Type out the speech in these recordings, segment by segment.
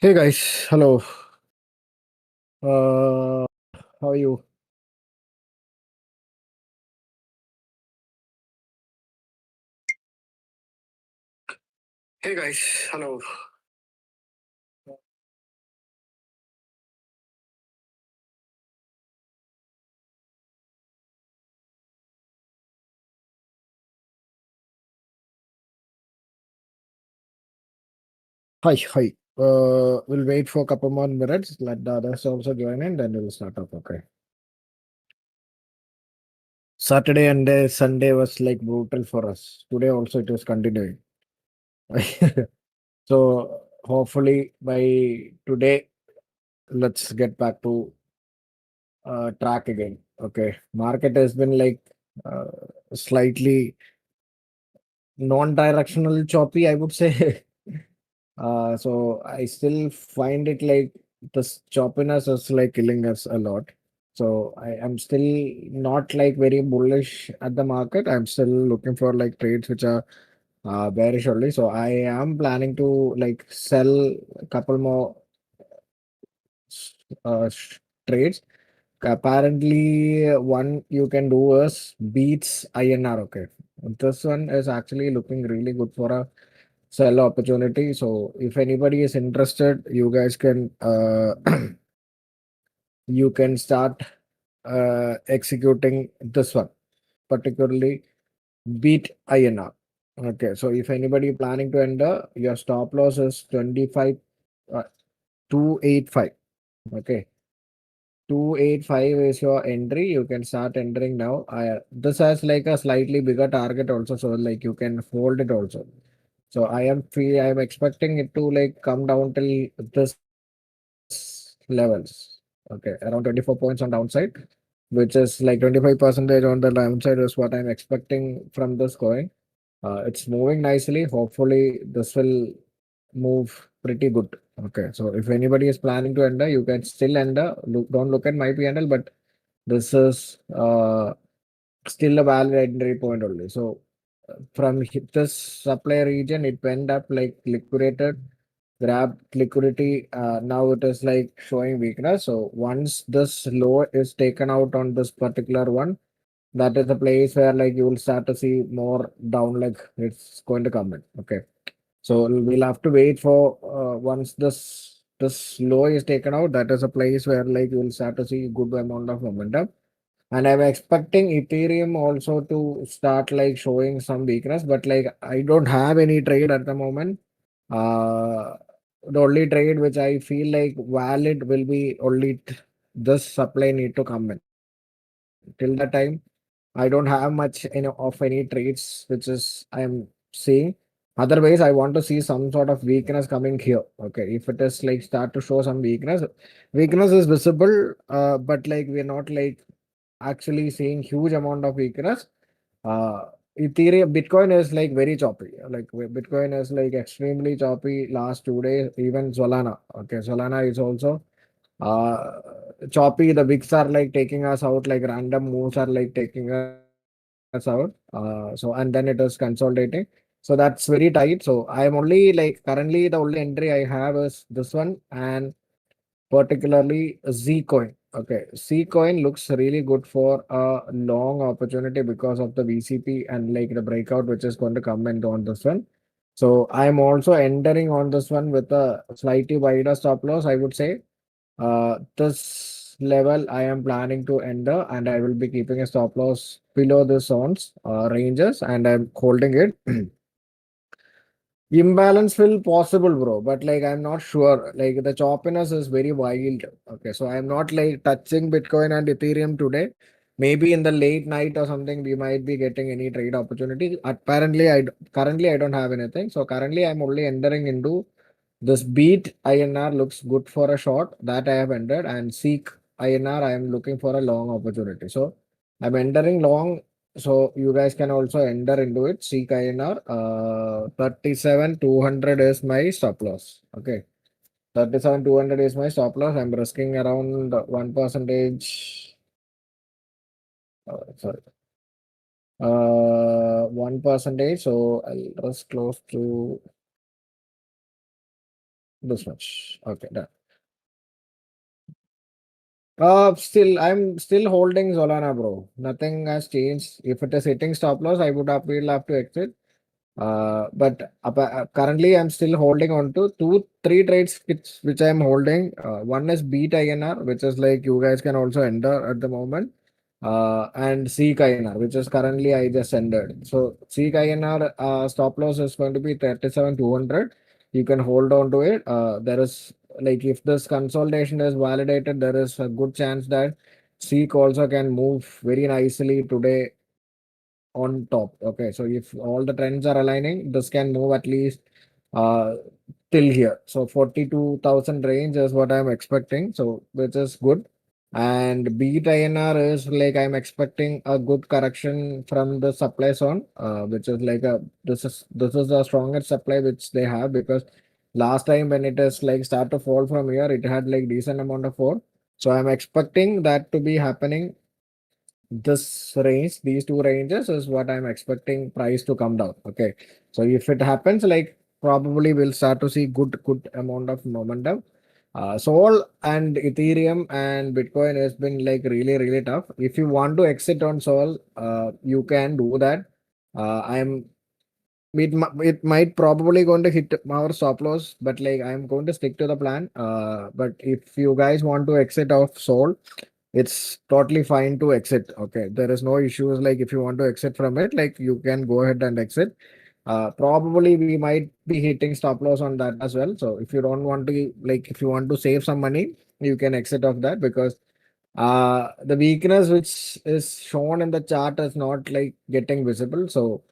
Hey guys, hello. Uh, how are you? Hey guys, hello. Hi, hi. We'll wait for a couple more minutes. Let the others also join in, then we'll start up. Okay. Saturday and Sunday was like brutal for us. Today also it was continuing. So hopefully by today, let's get back to track again. Okay. Market has been like uh, slightly non-directional choppy, I would say. So I still find it like this choppiness is like killing us a lot. So I am still not like very bullish at the market. I'm still looking for like trades which are bearish only. So I am planning to like sell a couple more trades. Apparently, one you can do is beats INR. Okay, this one is actually looking really good for a sell opportunity. So if anybody is interested, you guys can you can start executing this one, particularly beat INR. Okay, so if anybody planning to enter, your stop loss is 25 uh, 285. Okay, 285 is your entry. You can start entering now. This has like a slightly bigger target also, so like you can hold it also. So I am expecting it to like come down till this levels. Okay, around 24 points on downside, which is like 25 percentage on the downside is what I'm expecting from this coin. It's moving nicely. Hopefully, this will move pretty good. Okay, so if anybody is planning to enter, you can still enter. Don't look at my PNL, but this is still a valid entry point only. So from this supply region, it went up like liquidated, grabbed liquidity. Now it is like showing weakness. So once this low is taken out on this particular one, that is the place where like you will start to see more down like it's going to come in. Okay. So we'll have to wait for once this low is taken out, that is a place where like you will start to see good amount of momentum. And I'm expecting Ethereum also to start like showing some weakness, but like I don't have any trade at the moment. The only trade which I feel like valid will be only this supply need to come in. Till that time, I don't have much of any trades which is I'm seeing. Otherwise, I want to see some sort of weakness coming here. Okay, if it is like start to show some weakness, weakness is visible, but like we're not like actually seeing huge amount of weakness. Uh, Ethereum, Bitcoin is like very choppy. Like Bitcoin is like extremely choppy last 2 days. Even Solana. Okay, Solana is also uh choppy. The bigs are like taking us out. Like random moves are like taking us out. So and then it is consolidating. So that's very tight. So I'm only like currently the only entry I have is this one and particularly Z coin. Okay, C coin looks really good for a long opportunity because of the VCP and like the breakout which is going to come and on this one. So I'm also entering on this one with a slightly wider stop loss. I would say this level I am planning to enter and I will be keeping a stop loss below the zones ranges and I'm holding it. Imbalance will possible, bro, but like I'm not sure. Like the choppiness is very wild. Okay, so I'm not like touching Bitcoin and Ethereum today. Maybe in the late night or something, we might be getting any trade opportunity. Apparently, currently I don't have anything. So currently, I'm only entering into this beat INR looks good for a short that I have entered and seek INR. I am looking for a long opportunity. So I'm entering long so you guys can also enter into it. Seek INR. 37,200 is my stop loss. Okay. 37,200 is my stop loss. I'm risking around 1 percentage. Sorry. 1 percentage. So I'll risk close to This much. Okay, done. I'm still holding Solana, bro. Nothing has changed. If it is hitting stop loss, I would have will have to exit. But currently, I'm still holding on to three trades which I'm holding. One is Beat INR, which is like you guys can also enter at the moment, and Seek INR, which is currently I just entered. So Seek INR stop loss is going to be 37,200. You can hold on to it. There is like if this consolidation is validated, there is a good chance that Seek also can move very nicely today on top. Okay, so if all the trends are aligning, this can move at least uh till here. So 42,000 range is what I'm expecting. So which is good. And Beat INR is like I'm expecting a good correction from the supply zone, which is like a this is the strongest supply which they have because last time when it is like start to fall from here, it had like decent amount of fall. So I'm expecting that to be happening this range, these two ranges is what I'm expecting price to come down. Okay. So if it happens, like probably we'll start to see good amount of momentum. Sol and Ethereum and Bitcoin has been like really tough. If you want to exit on Sol, you can do that. I'm it might probably going to hit our stop loss, but like I'm going to stick to the plan. But if you guys want to exit off Sol, it's totally fine to exit. Okay, there is no issues. Like if you want to exit from it, like you can go ahead and exit. Probably we might be hitting stop loss on that as well. So if you don't want to, like if you want to save some money, you can exit off that because the weakness which is shown in the chart is not like getting visible. So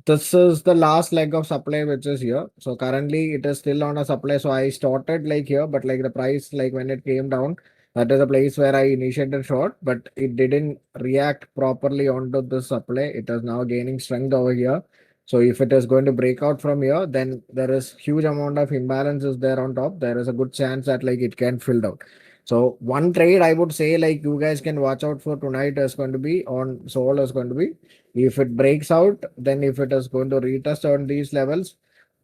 this is the last leg of supply which is here. So currently it is still on a supply. So I started like here, but like the price, like when it came down, that is a place where I initiated short, but it didn't react properly onto the supply. It is now gaining strength over here. So if it is going to break out from here, then there is huge amount of imbalances there on top. There is a good chance that like it can fill down. So one trade I would say like you guys can watch out for tonight is going to be on Sol is going to be if it breaks out, then if it is going to retest on these levels,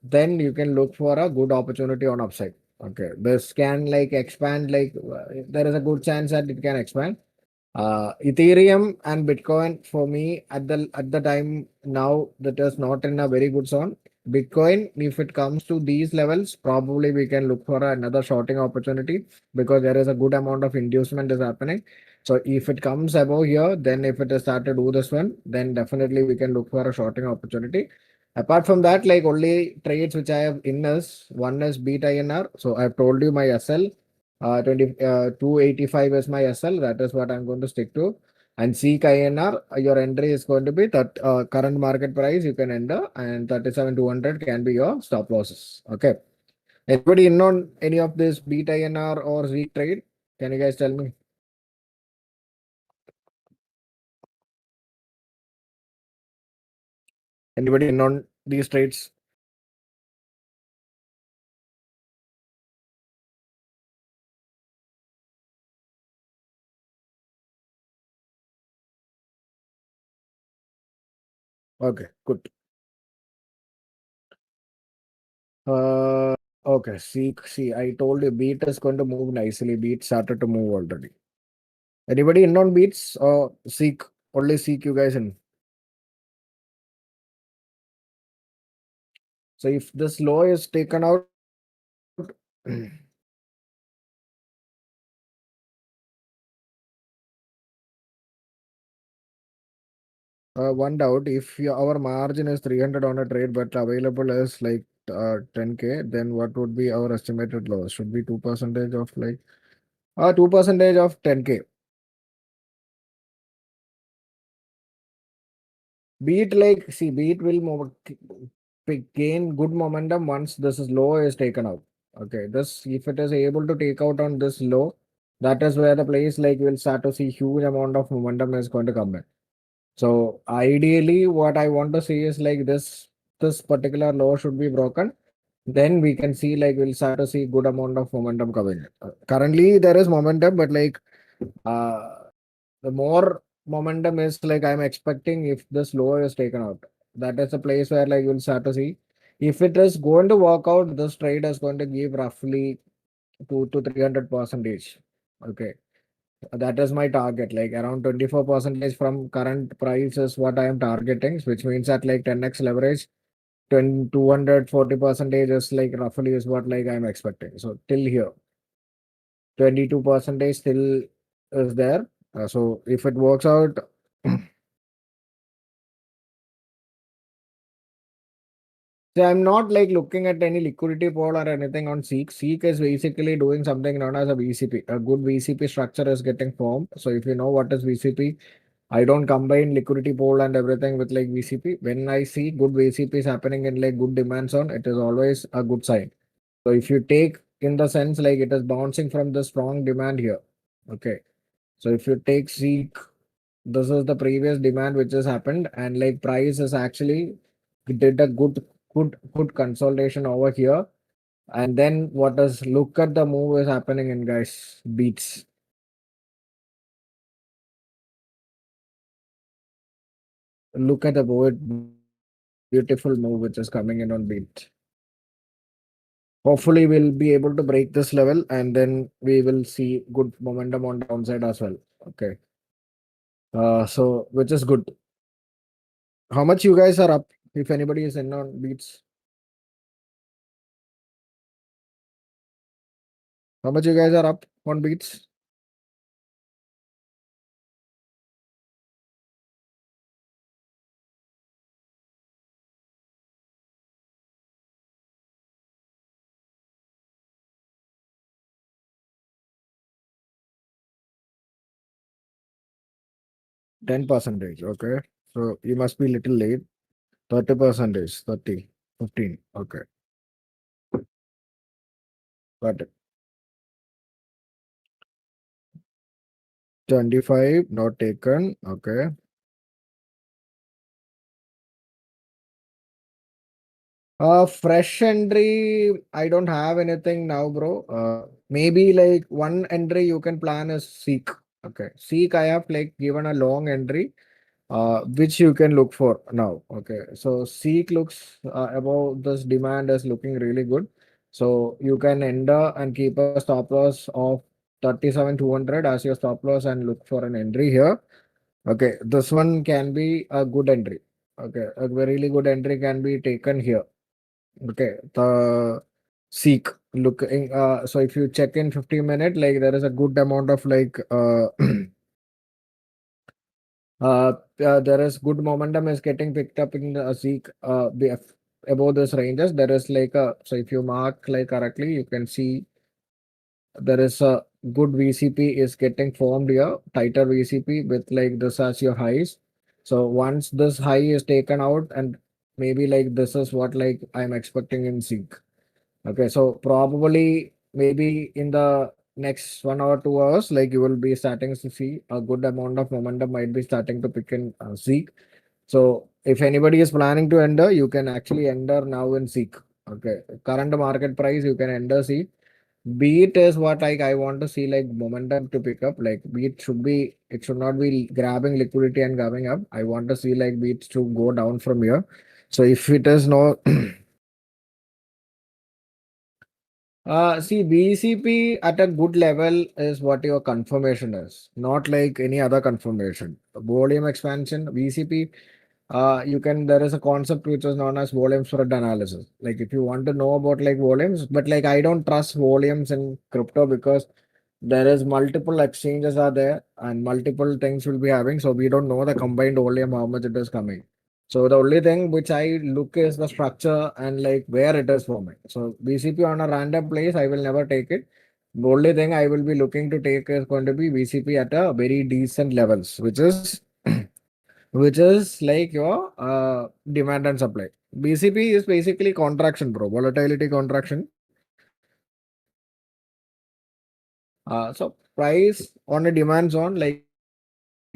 then you can look for a good opportunity on upside. Okay, this can like expand, like there is a good chance that it can expand. Ethereum and Bitcoin for me at the time now that is not in a very good zone. Bitcoin, if it comes to these levels, probably we can look for another shorting opportunity because there is a good amount of inducement is happening. So if it comes above here, then if it is start to do this one, then definitely we can look for a shorting opportunity. Apart from that, like only trades which I have in is one is Beat INR. So I've told you my SL 285 is my SL. That is what I'm going to stick to. And Seek INR, your entry is going to be that current market price you can enter, and 37,200 can be your stop losses. Okay. Anybody in on any of this Beat INR or Seek trade? Can you guys tell me? Anybody in on these trades? Okay, good. Uh, okay. See, I told you Beat is going to move nicely. Beat started to move already. Anybody in on Beats or Seek? Only Seek you guys in. So if this law is taken out, one doubt, if our margin is 300 on a trade but available as like 10K, then what would be our estimated loss? Should be 2% of like 2% of 10K. Beat like see beat will gain good momentum once this is low is taken out. Okay, this if it is able to take out on this low, that is where the place like will start to see huge amount of momentum is going to come in. So ideally, what I want to see is like this particular low should be broken. Then we can see like we'll start to see good amount of momentum coming. Currently, there is momentum, but like uh, the more momentum is like I'm expecting if this low is taken out. That is a place where like you'll start to see. If it is going to work out, this trade is going to give roughly 2 to 300 percentage. Okay, that is my target. Like around 24 percentage from current price is what I am targeting, which means that like 10x leverage, 240 percentage is like roughly is what like I'm expecting. So till here, 22 percentage still is there. So if it works out. So I'm not like looking at any liquidity pool or anything on Seek. Seek is basically doing something known as a VCP. A good VCP structure is getting formed. So if you know what is VCP, I don't combine liquidity pool and everything with like VCP. When I see good VCPs happening in like good demand zone, it is always a good sign. So if you take in the sense like it is bouncing from the strong demand here. Okay. So if you take Seek, this is the previous demand which has happened, and like price is actually did a good consolidation over here. And then what is look at the move is happening in guys beats. Look at the beautiful move which is coming in on beat. Hopefully we'll be able to break this level and then we will see good momentum on downside as well. Okay. So which is good. How much you guys are up if anybody is in on beats? How much you guys are up on beats? 10 percentage. Okay. So you must be little late. 30 percentage. 30, 15. Okay. Got it. 25 not taken. Okay. Fresh entry. I don't have anything now, bro. Maybe like one entry you can plan is Seek. Okay. Seek, I have like given a long entry, which you can look for now. Okay. So Seek looks above this demand is looking really good. So you can enter and keep a stop loss of 37,200 as your stop loss and look for an entry here. Okay. This one can be a good entry. Okay. A very really good entry can be taken here. Okay, the seek looking so if you check in 50 minutes, like there is a good amount of like there is good momentum is getting picked up in the seek above this ranges. There is like a so if you mark like correctly, you can see there is a good VCP is getting formed here, tighter VCP with like this as your highs. So once this high is taken out and maybe like this is what like I'm expecting in seek. Okay, so probably maybe in the next 1 or 2 hours, like you will be starting to see a good amount of momentum might be starting to pick in Seek. So if anybody is planning to enter, you can actually enter now in Seek. Okay, current market price you can enter Seek. Beat is what like I want to see like momentum to pick up. Like beat should be it should not be grabbing liquidity and coming up. I want to see like beats to go down from here. So if it is no see, BCP at a good level is what your confirmation is, not like any other confirmation. Volume expansion, BCP, you can, there is a concept which is known as volume spread analysis. Like if you want to know about like volumes, but like I don't trust volumes in crypto because there is multiple exchanges are there and multiple things will be having. So we don't know the combined volume, how much it is coming. So the only thing which I look is the structure and like where it is forming. So BCP on a random place, I will never take it. The only thing I will be looking to take is going to be BCP at a very decent levels, which is which is like your demand and supply. BCP is basically contraction, bro. Volatility contraction. So price on a demand zone, like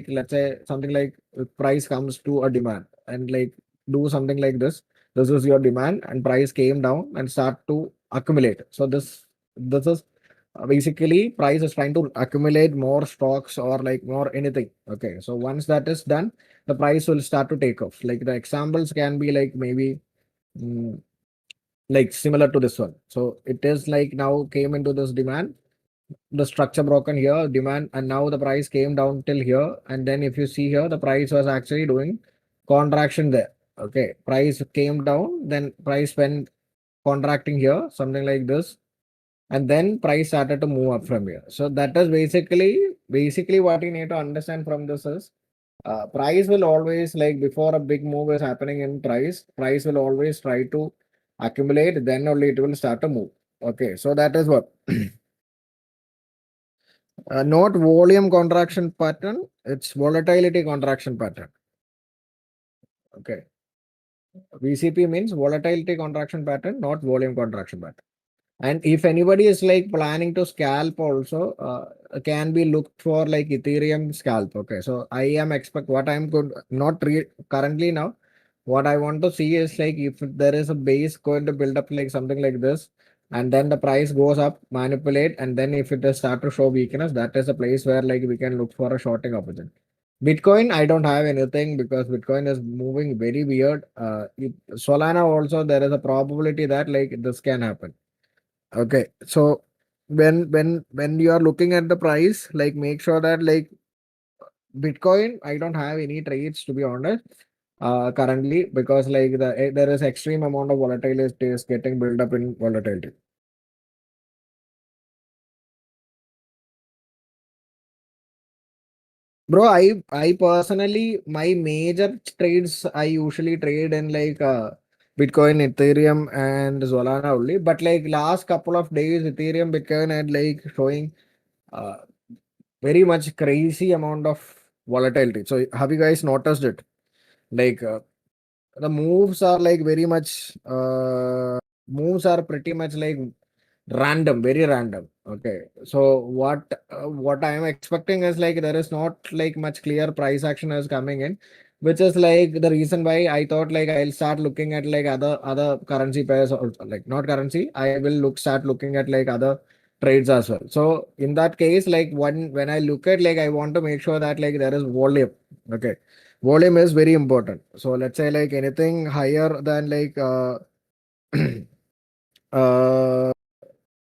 let's say something like if price comes to a demand and like do something like this is your demand and price came down and start to accumulate. So this is basically price is trying to accumulate more stocks or like more anything. Okay, so once that is done, the price will start to take off. Like the examples can be like maybe. like similar to this one. So it is like now came into this demand, the structure broken here, demand, and now the price came down till here. And then if you see here, the price was actually doing contraction there. Okay, price came down, then price went contracting here, something like this, and then price started to move up from here. So that is basically what you need to understand from this is price will always, like before a big move is happening in price will always try to accumulate, then only it will start to move. Okay, so that is what not volume contraction pattern, it's volatility contraction pattern. Okay, VCP means volatility contraction pattern, not volume contraction pattern. And if anybody is like planning to scalp also, can be looked for like Ethereum scalp. Okay, so I am expect what I'm good not currently now. What I want to see is like if there is a base going to build up like something like this, and then the price goes up, manipulate, and then if it does start to show weakness, that is a place where like we can look for a shorting opportunity. Bitcoin, I don't have anything because Bitcoin is moving very weird. Solana also there is a probability that like this can happen. Okay, so when you are looking at the price, like make sure that like Bitcoin, I don't have any trades to be honest, currently because like there is extreme amount of volatility is getting built up in volatility. Bro, I personally my major trades I usually trade in like Bitcoin, Ethereum, and Solana only. But like last couple of days, Ethereum, Bitcoin had like showing uh, very much crazy amount of volatility. So have you guys noticed it? Like the moves are like very much moves are pretty much like random, very random. Okay, so what I am expecting is like there is not like much clear price action is coming in, which is like the reason why I thought like I'll start looking at like other currency pairs, or like not currency, I will start looking at like other trades as well. So in that case, like when I look at like I want to make sure that like there is volume. Okay, volume is very important. So let's say like anything higher than like uh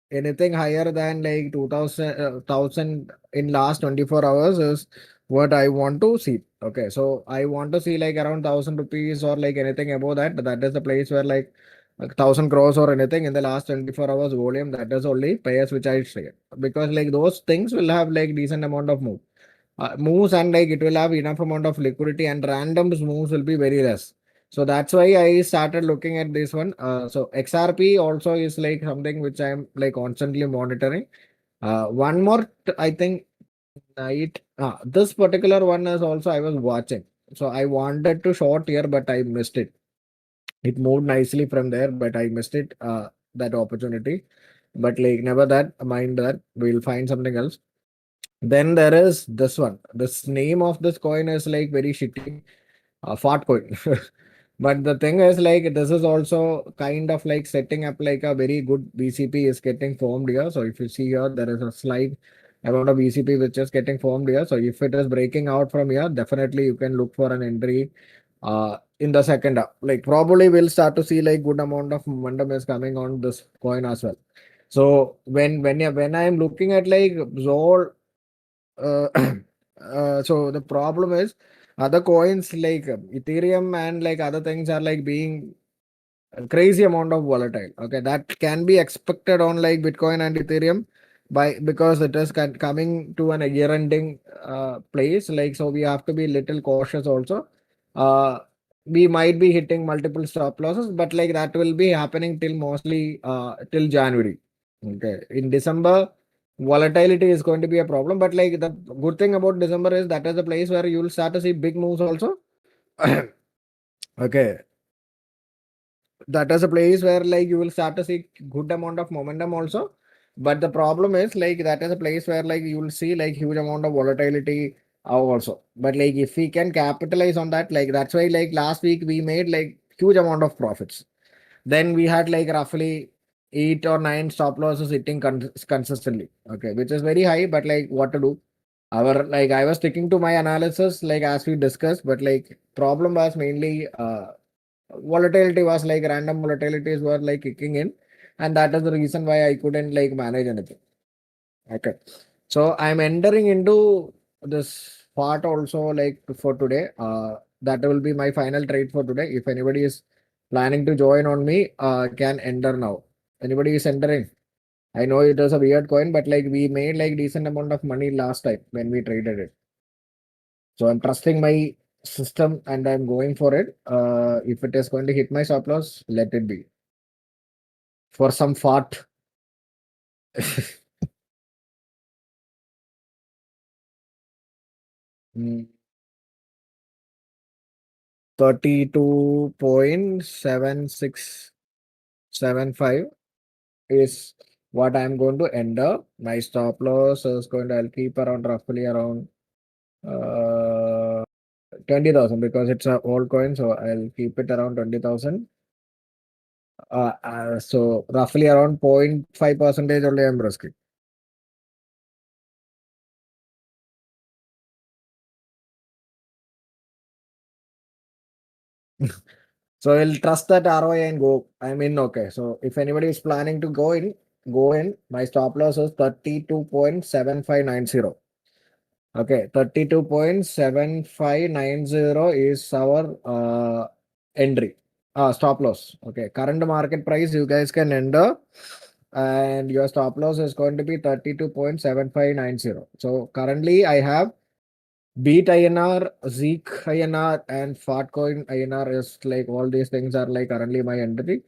anything higher than like 2000 1000 in last 24 hours is what I want to see. Okay, so I want to see like around 1,000 rupees or like anything above that. That is the place where like 1,000 crores or anything in the last 24 hours volume. That is only pairs which I trade because like those things will have like decent amount of moves, and like it will have enough amount of liquidity, and random moves will be very less. So that's why I started looking at this one. So XRP also is like something which I'm like constantly monitoring. One more, I think night. This particular one is also I was watching. So I wanted to short here, but I missed it. It moved nicely from there, but I missed it. That opportunity. But like never that mind that we'll find something else. Then there is this one. This name of this coin is like very shitty, fart coin. But the thing is like this is also kind of like setting up like a very good BCP is getting formed here. So if you see here, there is a slight amount of BCP which is getting formed here. So if it is breaking out from here, definitely you can look for an entry in the second half. Like probably we'll start to see like good amount of momentum is coming on this coin as well. So when I am looking at like Zol uh, so the problem is other coins like Ethereum and like other things are like being a crazy amount of volatile. Okay, that can be expected on like Bitcoin and Ethereum by because it is coming to an year ending place. Like so, we have to be little cautious also. Uh, we might be hitting multiple stop losses, but like that will be happening till mostly till January. Okay, in December, volatility is going to be a problem. But like the good thing about December is that is the place where you will start to see big moves also. Okay, that is a place where like you will start to see good amount of momentum also. But the problem is like that is a place where like you will see like huge amount of volatility also. But like if we can capitalize on that, like that's why like last week we made like huge amount of profits. Then we had like roughly 8 or 9 stop losses hitting consistently. Okay, which is very high, but like what to do? Our like I was sticking to my analysis like as we discussed, but like problem was mainly volatility was like random volatilities were like kicking in, and that is the reason why I couldn't like manage anything. Okay, so I'm entering into this part also like for today. That will be my final trade for today. If anybody is planning to join on me, can enter now. Anybody is entering? I know it was a weird coin, but like we made like decent amount of money last time when we traded it. So I'm trusting my system and I'm going for it. If it is going to hit my stop loss, let it be. For some fart. 32.7675 is what I'm going to end up. My stop loss is going to, I'll keep around roughly around 20,000 because it's a old coin. So I'll keep it around 20,000. So roughly around 0.5 percentage only I'm risking. So I'll trust that ROI and go. I'm in. Okay. So if anybody is planning to go in, go in. My stop loss is 32.7590. Okay. 32.7590 is our entry. Stop loss. Okay. Current market price, you guys can enter. And your stop loss is going to be 32.7590. So currently I have Beat INR, Zeek INR, and Fatcoin INR is like all these things are like currently my entry.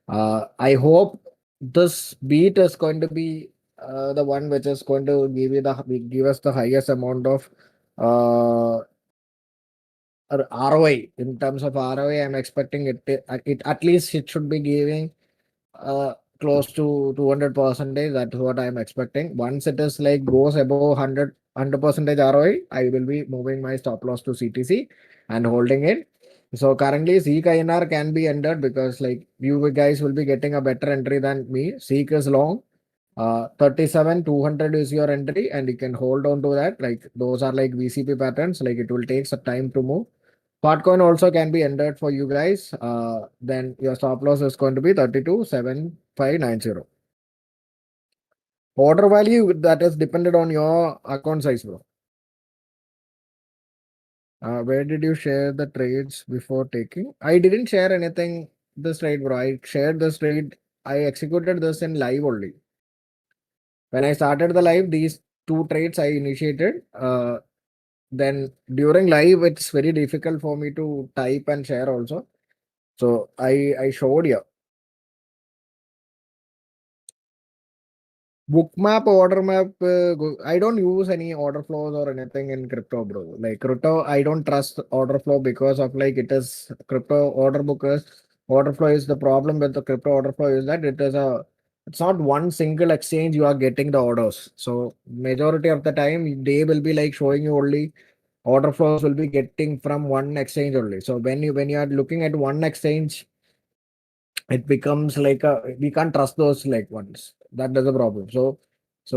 I hope this beat is going to be the one which is going to give us the highest amount of ROI. In terms of ROI, I'm expecting it at least it should be giving uh, close to 200 percentage. That's what I'm expecting. Once it is like goes above 100 percentage ROI, I will be moving my stop loss to CTC and holding it. So currently Seek INR can be entered because like you guys will be getting a better entry than me. Seek is long. 37 200 is your entry and you can hold on to that. Like those are like VCP patterns. Like it will take some time to move. Potcoin also can be entered for you guys. Then your stop loss is going to be 32.7590. Order value that is dependent on your account size, bro. Where did you share the trades before taking? I didn't share anything this trade, bro. I shared this trade. I executed this in live only. When I started the live, these two trades I initiated. Then during live, it's very difficult for me to type and share also. So I showed you. Bookmap, order map, I don't use any order flows or anything in crypto, bro. Like crypto, I don't trust order flow because of like it is crypto order book is order flow is the problem with the crypto order flow is that it's not one single exchange you are getting the orders. So majority of the time they will be like showing you only order flows will be getting from one exchange only. So when you are looking at one exchange, it becomes like a we can't trust those like ones. That is the problem. So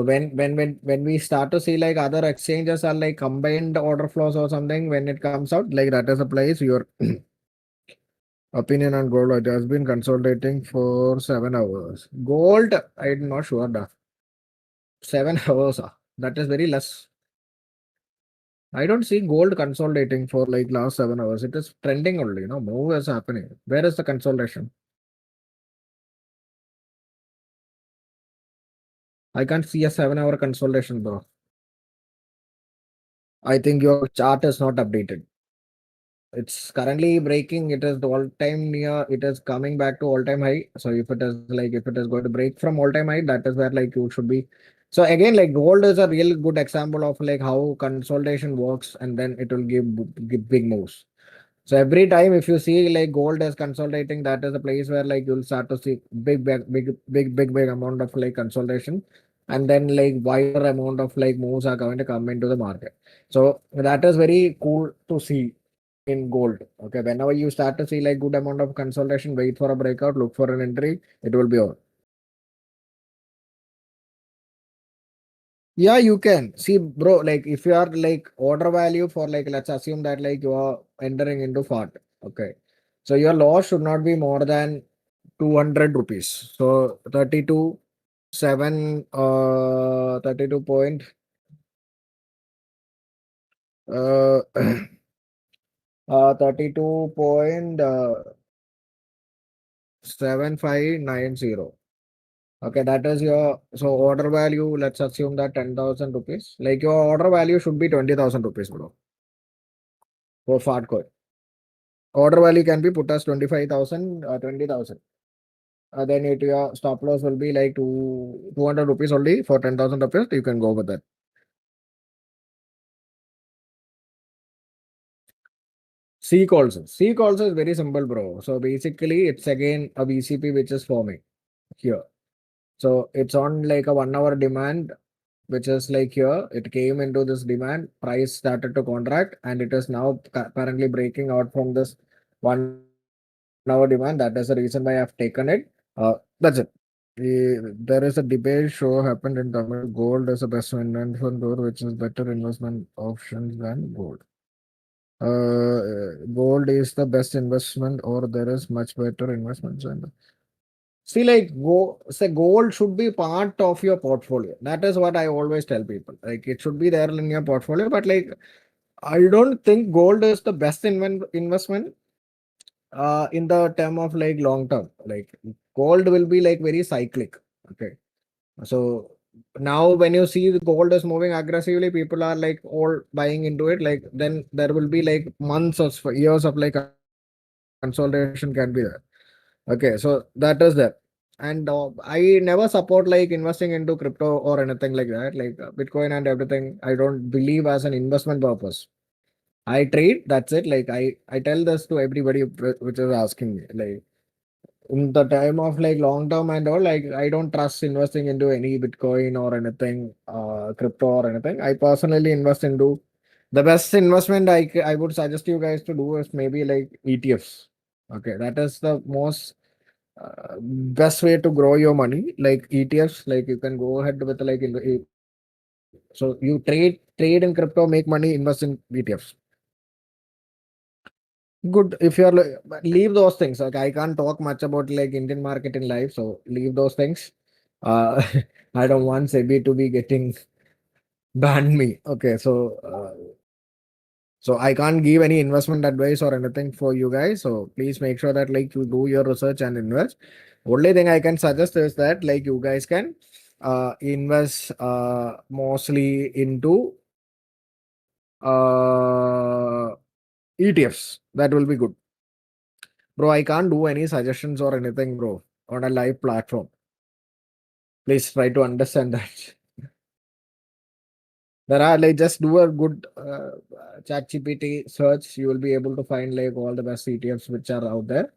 when we start to see like other exchanges are like combined order flows or something, when it comes out, like that is a place your opinion on gold. It has been consolidating for 7 hours. Gold, I'm not sure. 7 hours. That is very less. I don't see gold consolidating for like last 7 hours. It is trending only. Move is happening. Where is the consolidation? I can't see a 7 hour consolidation, bro. I think your chart is not updated. It's currently breaking. It is the all-time near. It is coming back to all-time high. So if it is going to break from all-time high, that is where like you should be. So again, like gold is a real good example of like how consolidation works, and then it will give big moves. So every time if you see like gold is consolidating, that is a place where like you'll start to see big amount of like consolidation, and then like wider amount of like moves are going to come into the market. So that is very cool to see in gold. Okay, whenever you start to see like good amount of consolidation, wait for a breakout, look for an entry, it will be on. Yeah, you can see, bro. Like if you are like order value for like let's assume that like you are entering into FAT. Okay. So your loss should not be more than 200 rupees. So 32 7 32 point uh, 32.7590. Okay, that is your so order value. Let's assume that 10,000 rupees. Like your order value should be 20,000 rupees, bro. For fat coin. Order value can be put as 25,000, 20,000. Then your stop loss will be like 200 rupees only for 10,000 rupees. You can go with that. Seek also. Seek also is very simple, bro. So basically, it's again a VCP which is forming here. So it's on like a 1 hour demand, which is like here. It came into this demand, price started to contract, and it is now apparently breaking out from this 1 hour demand. That is the reason why I've taken it. That's it. There is a debate show happened in Tamil. Gold is the best investment, which is better investment options than gold. Gold is the best investment, or there is much better investments. And see, like say gold should be part of your portfolio. That is what I always tell people. Like it should be there in your portfolio, but like I don't think gold is the best investment in the term of like long term. Like gold will be like very cyclic. Okay. So now when you see the gold is moving aggressively, people are like all buying into it. Like then there will be like months or years of like consolidation can be there. Okay, so that is there. And I never support like investing into crypto or anything like that, like Bitcoin and everything. I don't believe as an investment purpose. I trade, that's it. Like I tell this to everybody which is asking me. Like in the time of like long term and all, like I don't trust investing into any Bitcoin or anything, crypto or anything. I personally invest into the best investment I would suggest you guys to do is maybe like ETFs. Okay, that is the most best way to grow your money. Like ETFs, like you can go ahead with like in the so you trade in crypto, make money, invest in ETFs. Good. If you're like, leave those things. Like I can't talk much about like Indian market in life, so leave those things. Uh, I don't want SEBI to be getting ban me. Okay, so I can't give any investment advice or anything for you guys. So please make sure that like you do your research and invest. Only thing I can suggest is that like you guys can invest mostly into ETFs. That will be good. Bro, I can't do any suggestions or anything, bro, on a live platform. Please try to understand that. There are like just do a good chat GPT search. You will be able to find like all the best ETFs which are out there.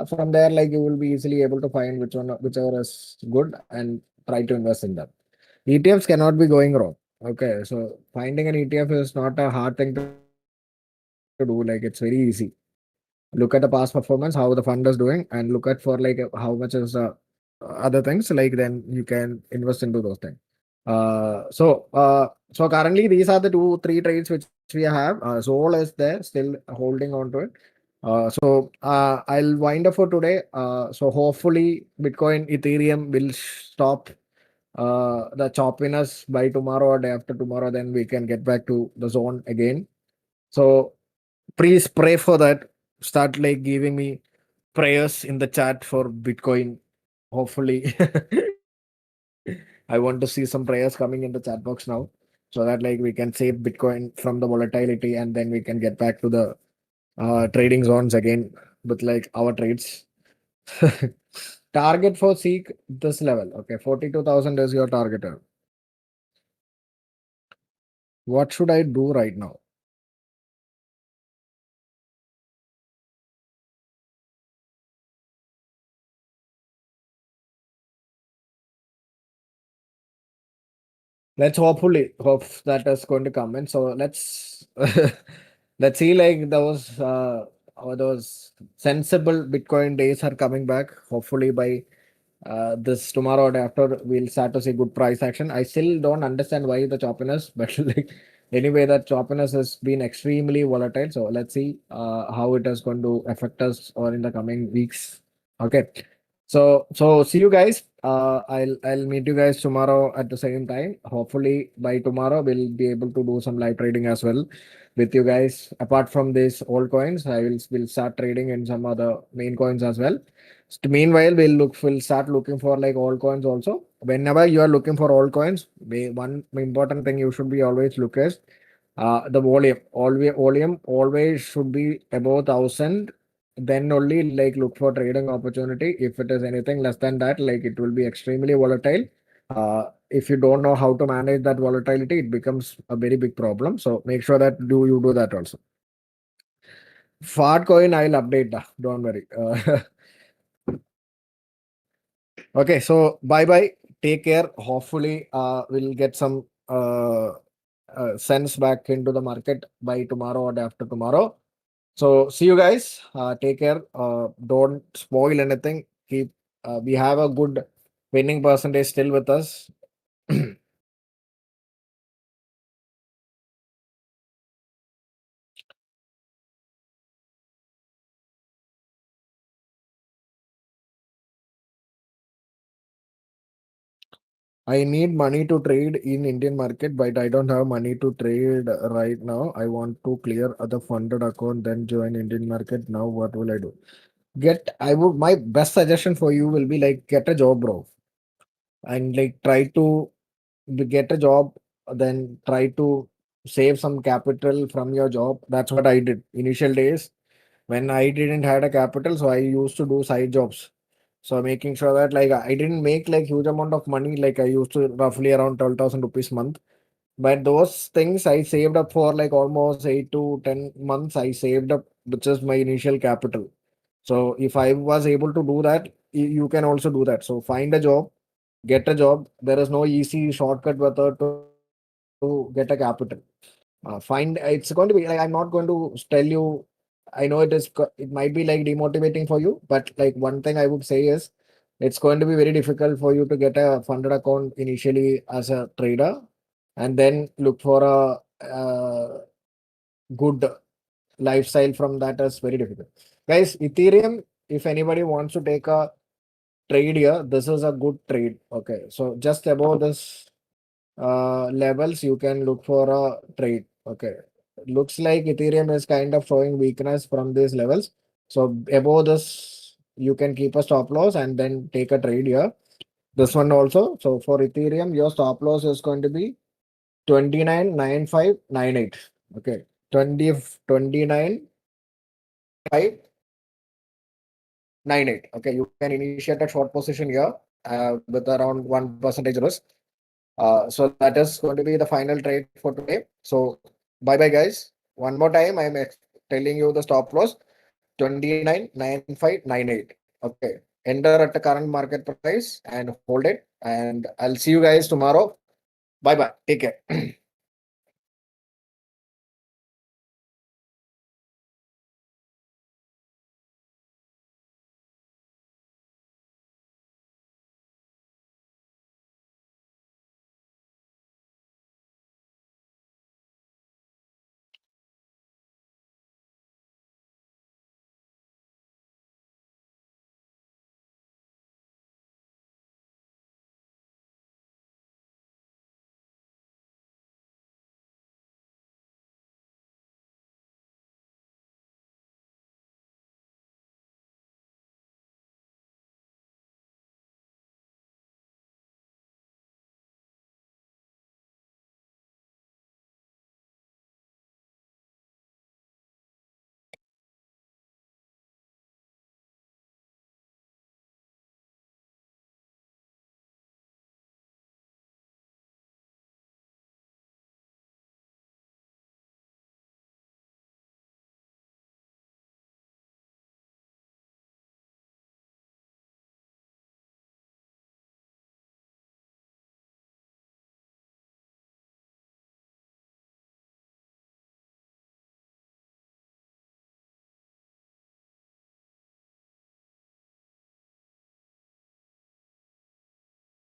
From there, like you will be easily able to find whichever is good and try to invest in them. ETFs cannot be going wrong. Okay, so finding an ETF is not a hard thing to do. Like it's very easy. Look at the past performance, how the fund is doing, and look at for like how much is other things. Like then you can invest into those things. So currently these are the three trades which we have. Soul is there, still holding on to it. I'll wind up for today. So hopefully Bitcoin, Ethereum will stop the choppiness by tomorrow or day after tomorrow. Then we can get back to the zone again. So please pray for that. Start like giving me prayers in the chat for Bitcoin. Hopefully, I want to see some prayers coming in the chat box now, so that like we can save Bitcoin from the volatility and then we can get back to the trading zones again with like our trades. Target for Seek this level. Okay, 42,000 is your target. What should I do right now? Let's hopefully hope that is going to come in. So let's see like those sensible Bitcoin days are coming back. Hopefully by this tomorrow or day after we'll start to see good price action. I still don't understand why the choppiness, but like Anyway, that choppiness has been extremely volatile. So let's see how it is going to affect us or in the coming weeks. Okay. So see you guys. I'll meet you guys tomorrow at the same time. Hopefully by tomorrow we'll be able to do some live trading as well with you guys. Apart from these old coins, will start trading in some other main coins as well. Meanwhile, we'll start looking for like old coins also. Whenever you are looking for old coins, one important thing you should be always look is the volume. Always volume always should be above 1,000. Then only like look for trading opportunity. If it is anything less than that, like it will be extremely volatile. If you don't know how to manage that volatility, it becomes a very big problem. So make sure that you do that also. Fart coin, I'll update. Don't worry. Okay, so bye bye. Take care. Hopefully, we'll get some sense back into the market by tomorrow or day after tomorrow. So see you guys. Take care. Don't spoil anything. Keep. We have a good winning percentage still with us. I need money to trade in Indian market, but I don't have money to trade right now. I want to clear other funded account, then join Indian market. Now what will I do? My best suggestion for you will be like get a job, bro, and like try to get a job, then try to save some capital from your job. That's what I did initial days when I didn't had a capital, so I used to do side jobs. So making sure that like I didn't make like huge amount of money, like I used to roughly around 12,000 rupees month. But those things I saved up for like almost 8 to 10 months. I saved up, which is my initial capital. So if I was able to do that, you can also do that. So find a job, get a job. There is no easy shortcut method to get a capital. Find it's going to be like I'm not going to tell you. I know it might be like demotivating for you, but like one thing I would say is it's going to be very difficult for you to get a funded account initially as a trader, and then look for a good lifestyle from that is very difficult. Guys, Ethereum, if anybody wants to take a trade here, this is a good trade. Okay, so just above this levels, you can look for a trade. Okay, looks like Ethereum is kind of showing weakness from these levels. So above this, you can keep a stop loss and then take a trade here. This one also. So for Ethereum, your stop loss is going to be 29.9598. Okay, 29.9598. Okay, you can initiate a short position here with around 1% risk. So that is going to be the final trade for today. So bye bye, guys. One more time, telling you the stop loss 29.9598. Okay, enter at the current market price and hold it. And I'll see you guys tomorrow. Bye bye. Take care.